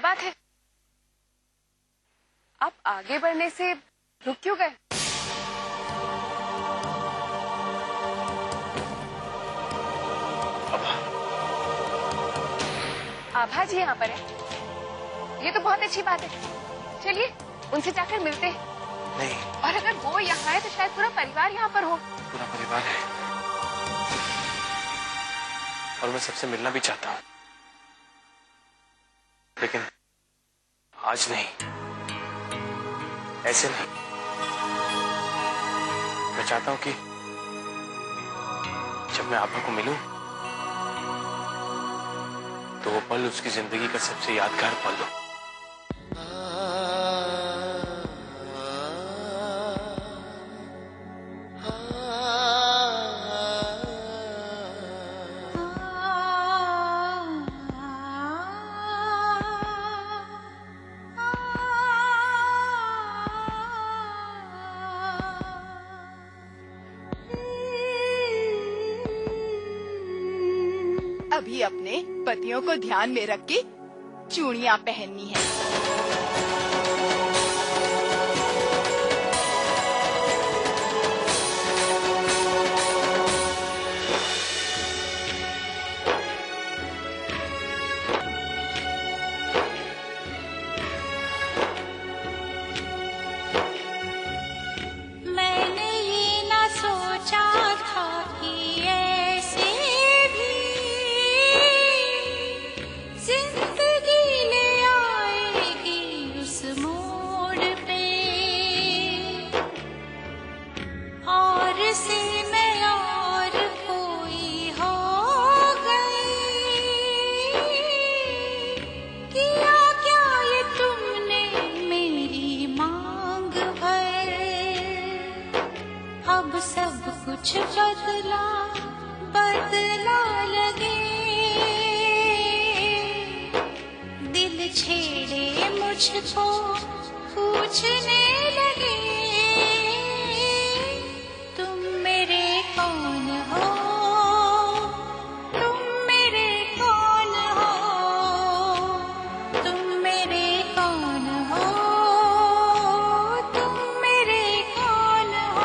बात है? आप आगे बढ़ने से रुक क्यों गए? आभा जी यहाँ पर है, ये तो बहुत अच्छी बात है। चलिए उनसे जाकर मिलते हैं। नहीं। और अगर वो यहाँ है तो शायद पूरा परिवार यहाँ पर हो। पूरा परिवार है और मैं सबसे मिलना भी चाहता हूँ, लेकिन आज नहीं, ऐसे नहीं। मैं चाहता हूँ कि जब मैं आभा को मिलूं तो वो पल उसकी जिंदगी का सबसे यादगार पल हो। अभी अपने पतियों को ध्यान में रख के चूड़ियां पहननी है। कुछ बदला बदला लगे, दिल छेड़े मुझको पूछने लगे, तुम मेरे कौन हो, तुम मेरे कौन हो, तुम मेरे कौन हो, तुम मेरे कौन हो।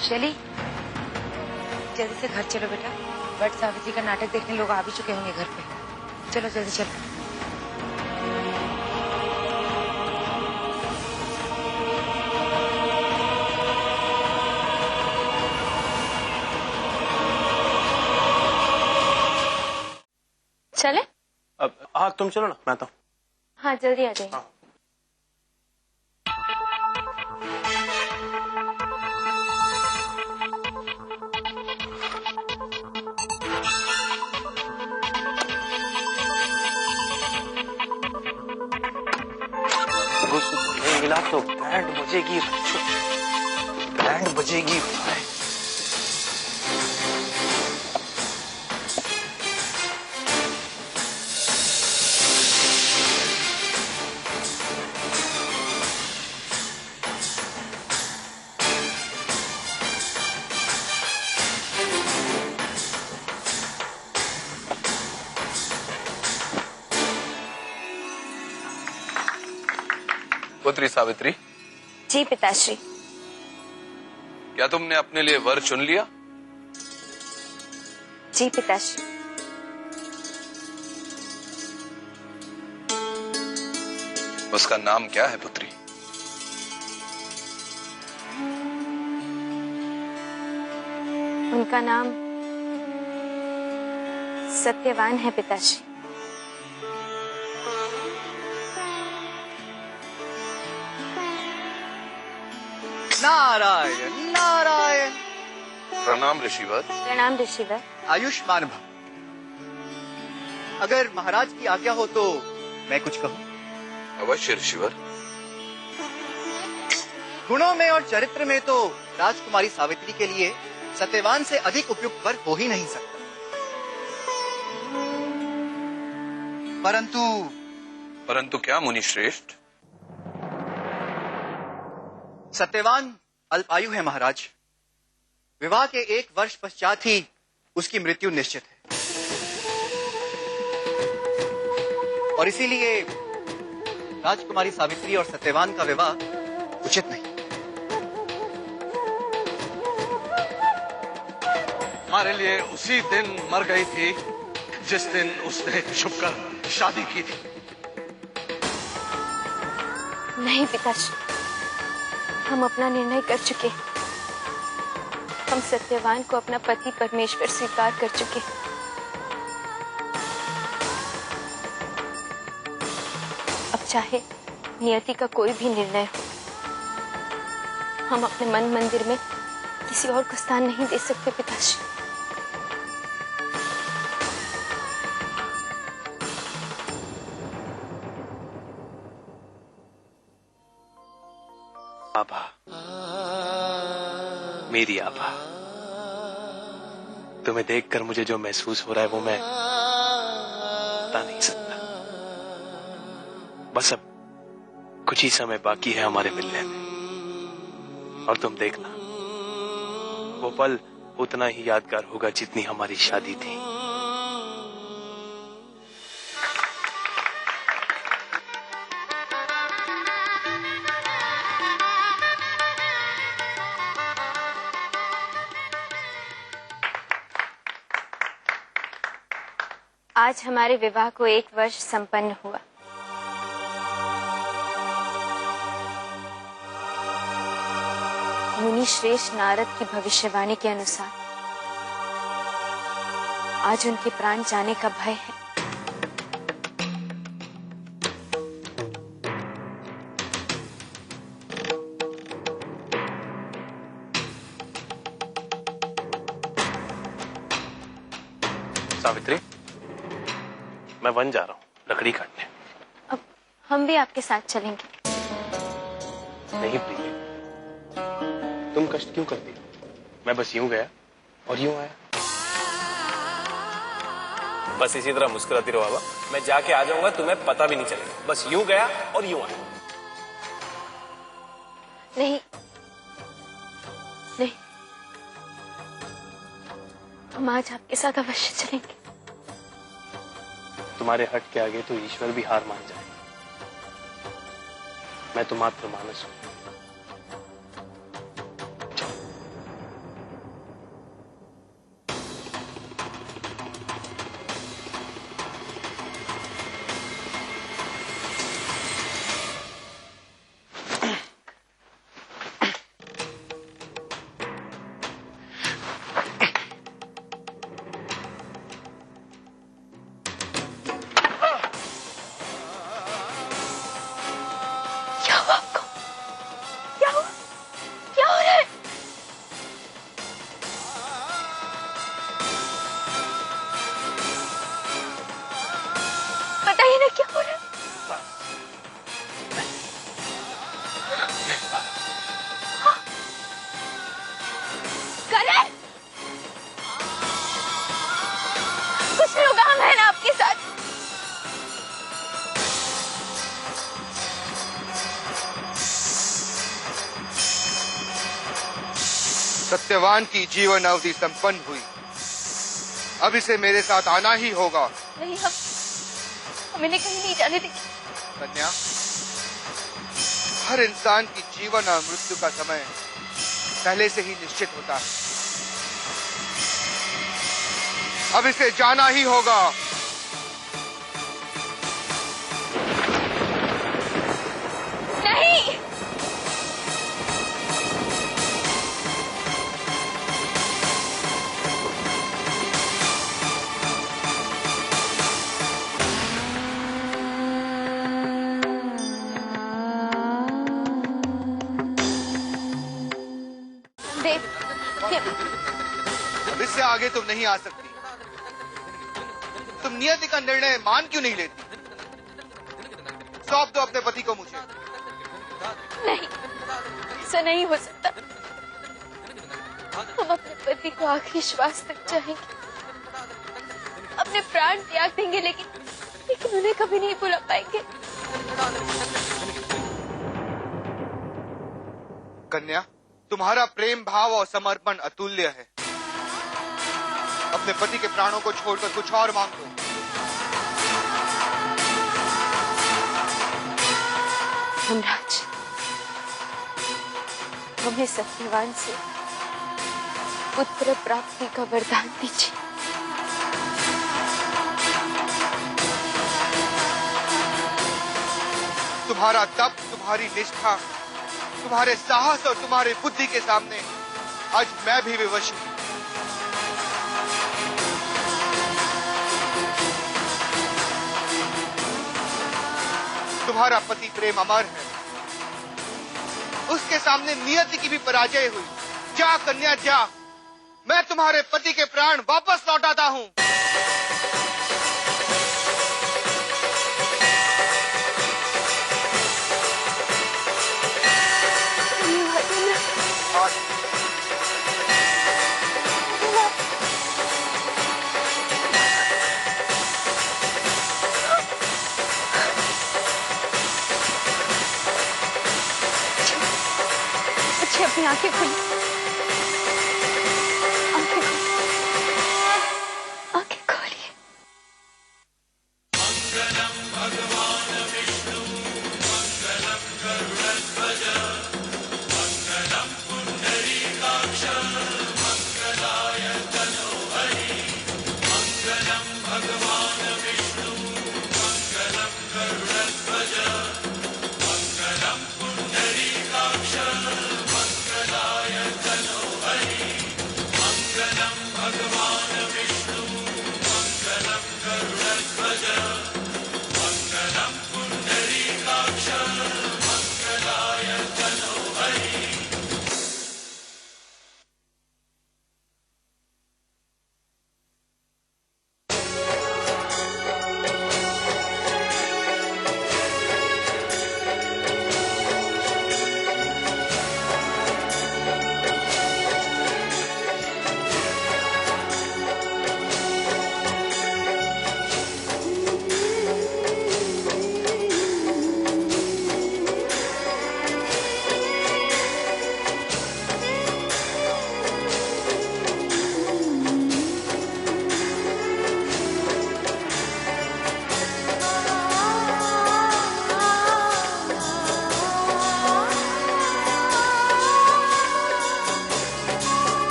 शैली, जल्दी से घर चलो बेटा। वट सावित्री का नाटक देखने लोग आ भी चुके होंगे घर पे। चलो जल्दी चलो। चले? अब हाँ, तुम चलो ना, मैं आता हूँ। हाँ जल्दी आ जाइए। हाँ। मंगलसूत्र नहीं मिला तो बैंड बजेगी बच्चों, बैंड बजेगी भाई। पुत्री सावित्री, जी पिताश्री। क्या तुमने अपने लिए वर चुन लिया? जी पिताश्री। उसका नाम क्या है पुत्री? उनका नाम सत्यवान है पिताश्री। नारायण नारायण। प्रणाम ऋषिवर। प्रणाम ऋषिवर। आयुष्मान भव। अगर महाराज की आज्ञा हो तो मैं कुछ कहूं? अवश्य ऋषिवर। गुणों में और चरित्र में तो राजकुमारी सावित्री के लिए सत्यवान से अधिक उपयुक्त वर हो ही नहीं सकता, परंतु क्या मुनि श्रेष्ठ? सत्यवान अल्पायु है महाराज। विवाह के 1 वर्ष पश्चात ही उसकी मृत्यु निश्चित है, और इसीलिए राजकुमारी सावित्री और सत्यवान का विवाह उचित नहीं। हमारे लिए उसी दिन मर गई थी जिस दिन उसने छुपकर शादी की थी। नहीं पिताश्री, हम अपना निर्णय कर चुके। हम सत्यवान को अपना पति परमेश्वर स्वीकार कर चुके। अब चाहे नियति का कोई भी निर्णय हो, हम अपने मन मंदिर में किसी और को स्थान नहीं दे सकते पिताश्री। आभा, मेरी आभा, तुम्हें देखकर मुझे जो महसूस हो रहा है वो मैं बता नहीं सकता। बस अब कुछ ही समय बाकी है हमारे मिलने में, और तुम देखना वो पल उतना ही यादगार होगा जितनी हमारी शादी थी। आज हमारे विवाह को 1 वर्ष संपन्न हुआ। मुनि श्रेष्ठ नारद की भविष्यवाणी के अनुसार आज उनके प्राण जाने का भय है। सावित्री, मैं वन जा रहा हूँ लकड़ी काटने। अब हम भी आपके साथ चलेंगे। नहीं प्रिय, तुम कष्ट क्यों करती हो? मैं बस यूं गया और यूं आया। बस इसी तरह मुस्कुराती रहो बाबा, मैं जाके आ जाऊंगा, तुम्हें पता भी नहीं चलेगा। बस यूं गया और यूं आया। नहीं नहीं, हम आज आपके साथ अवश्य चलेंगे। तुम्हारे हट के आगे तो ईश्वर भी हार मान जाए। मैं तो मात्र मानस हूं। क्या हुआ आपको? सत्यवान की जीवन अवधि संपन्न हुई। अब इसे मेरे साथ आना ही होगा। नहीं, हम इन्हें कहीं नहीं जाने देंगे। कन्या, हर इंसान की जीवन और मृत्यु का समय पहले से ही निश्चित होता है। अब इसे जाना ही होगा। नहीं, अब इससे आगे तुम नहीं आ सकती। तुम नियति का निर्णय मान क्यों नहीं लेती? सौंप दो अपने पति को मुझे। नहीं, ऐसा नहीं हो सकता। हम अपने पति को आखिरी श्वास तक चाहेंगे, अपने प्राण त्याग देंगे, लेकिन उन्हें कभी नहीं भुला पाएंगे। कन्या, तुम्हारा प्रेम भाव और समर्पण अतुल्य है। अपने पति के प्राणों को छोड़कर कुछ और मांग लो। धनराज, हमें सत्यवान से पुत्र प्राप्ति का वरदान दीजिए। तुम्हारा तप, तुम्हारी निष्ठा, तुम्हारे साहस और तुम्हारी बुद्धि के सामने आज मैं भी विवश हूं। तुम्हारा पति प्रेम अमर है, उसके सामने नियति की भी पराजय हुई। जा कन्या जा, मैं तुम्हारे पति के प्राण वापस लौटाता हूं। अपनी आंखें खोली, आंखें खोलिए। मंगलम भगवान विष्णु मंगलम गरुड़ध्वज मंगलम पुंडरीकाक्ष मंगलाय तनोहरि मंगलम भगवान विष्णु मंगलम गरुड़ध्वज मंगलम पुंडरीकाक्ष मंगलाय तनोहरि मंगलम भगवान विष्णु मंगलम गरुड़ध्वज मंगलम पुंडरीकाक्ष मंगलाय तनोहरि।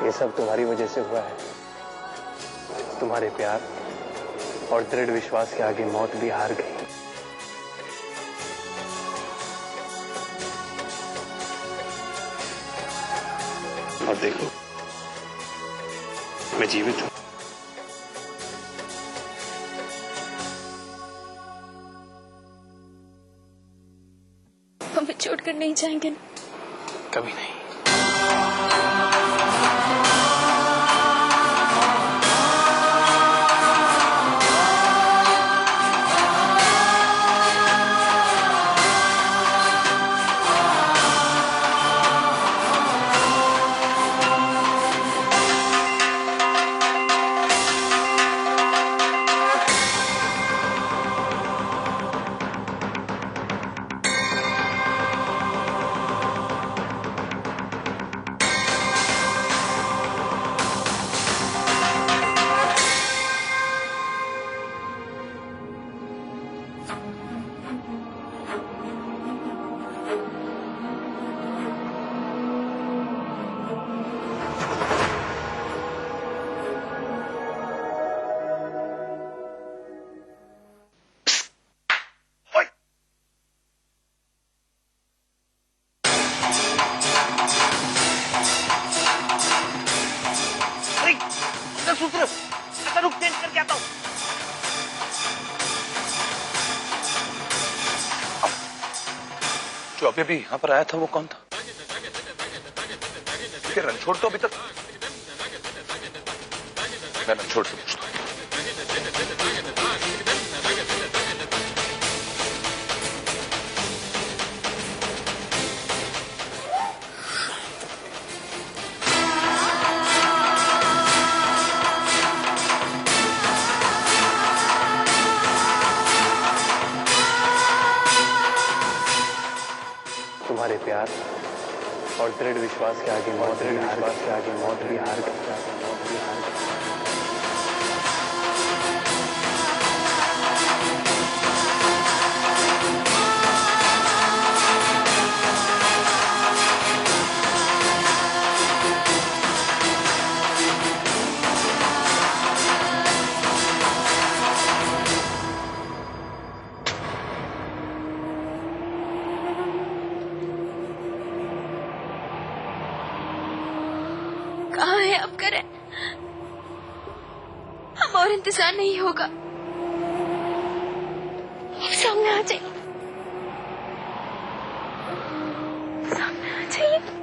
ये सब तुम्हारी वजह से हुआ है। तुम्हारे प्यार और दृढ़ विश्वास के आगे मौत भी हार गई। और देखो, मैं जीवित हूं। हमें छोड़ छोड़कर नहीं जाएंगे ना? कभी नहीं। सूत्र रुक, चेंज करके आता हूँ। जो अभी भी यहाँ पर आया था वो कौन था? रणछोड़ तो अभी तक। मैं रणछोड़ से पूछता हूँ। तुम्हारे प्यार और दृढ़ विश्वास के आगे मौत भी हार कहाँ है अब करण? अब और इंतजार नहीं होगा, सामने आ जाइए, सामने आ जाइए।